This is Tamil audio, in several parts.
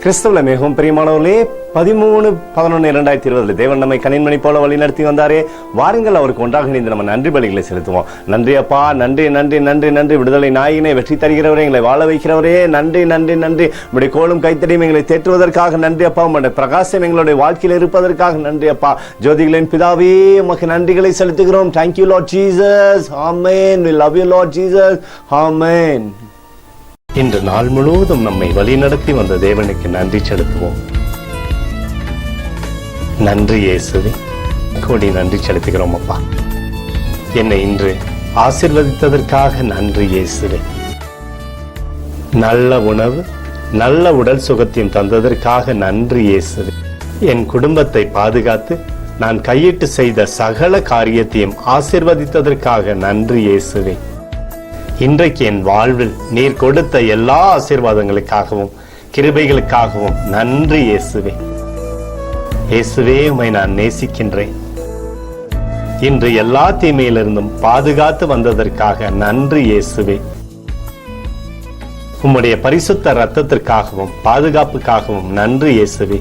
கிறிஸ்துவுல மிகவும் பிரியமானவர்களே, 13/11/2020 தேவன் நம்மை கனின்மணி போல வழி நடத்தி வந்தாரே. வாருங்கள், அவருக்கு ஒன்றாக இணைந்து நம்ம நன்றி பலிகளை செலுத்துவோம். நன்றி அப்பா, நன்றி நன்றி நன்றி நன்றி. விடுதலை நாயகனே, வெற்றி தருகிறவரே, எங்களை வாழ வைக்கிறவரே, நன்றி நன்றி நன்றி. உடைய கோலும் கைத்தடியும் எங்களை தேற்றுவதற்காக நன்றி அப்பா. உங்களுடைய பிரகாசம் எங்களுடைய வாழ்க்கையில் இருப்பதற்காக நன்றி அப்பா. ஜோதிகளின் பிதாவே, உமக்கு நன்றிகளை செலுத்துகிறோம். Thank you Lord Jesus. Amen. We love you Lord Jesus. ஆமென். இன்று நாள் முழுவதும் நம்மை வழிநடத்தி வந்த தேவனுக்கு நன்றி செலுத்துவோம். நன்றி இயேசுவே, கோடி நன்றி செலுத்துகிறோம் அப்பா. என்னை இன்று ஆசீர்வதித்ததற்காக நன்றி இயேசுவே. நல்ல உணவு, நல்ல உடல் சுகத்தையும் தந்ததற்காக நன்றி இயேசுவே. என் குடும்பத்தை பாதுகாத்து நான் கையிட்டு செய்த சகல காரியத்தையும் ஆசீர்வதித்ததற்காக நன்றி இயேசுவே. இன்றைக்கு என் வாழ்வில் நீர் கொடுத்த எல்லா ஆசீர்வாதங்களுக்காகவும் கிருபைகளுக்காகவும் நன்றி இயேசுவே. இயேசுவே, உம்மை நான் நேசிக்கின்றேன். இன்று எல்லா தீமையிலிருந்தும் பாதுகாத்து வந்ததற்காக நன்றி இயேசுவே. உம்முடைய பரிசுத்த இரத்தத்திற்காகவும் பாதுகாப்புக்காகவும் நன்றி இயேசுவே.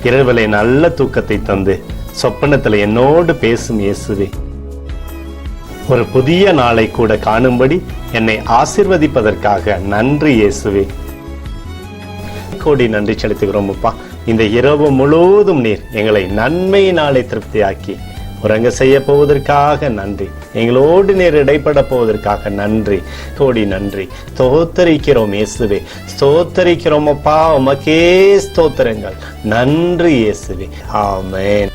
இரவிலே நல்ல தூக்கத்தை தந்து சொப்பனத்தில் என்னோடு பேசும் இயேசுவே. ஒரு புதிய நாளை கூட காணும்படி என்னை ஆசீர்வதிப்பதற்காக நன்றி இயேசுவே. கோடி நன்றி செலுத்துகிறோம் அப்பா. இந்த இரவு முழுவதும் நீர் எங்களை நன்மையினாலே திருப்தியாக்கி உறங்க செய்ய போவதற்காக நன்றி. எங்களோடு நீர் இடைப்பட போவதற்காக நன்றி. கோடி நன்றி. ஸ்தோத்தரிக்கிறோம் இயேசுவே. ஸ்தோத்தரிக்கிறோம் அப்பா. உமக்கே ஸ்தோத்திரங்கள். நன்றி இயேசுவே. ஆமென்.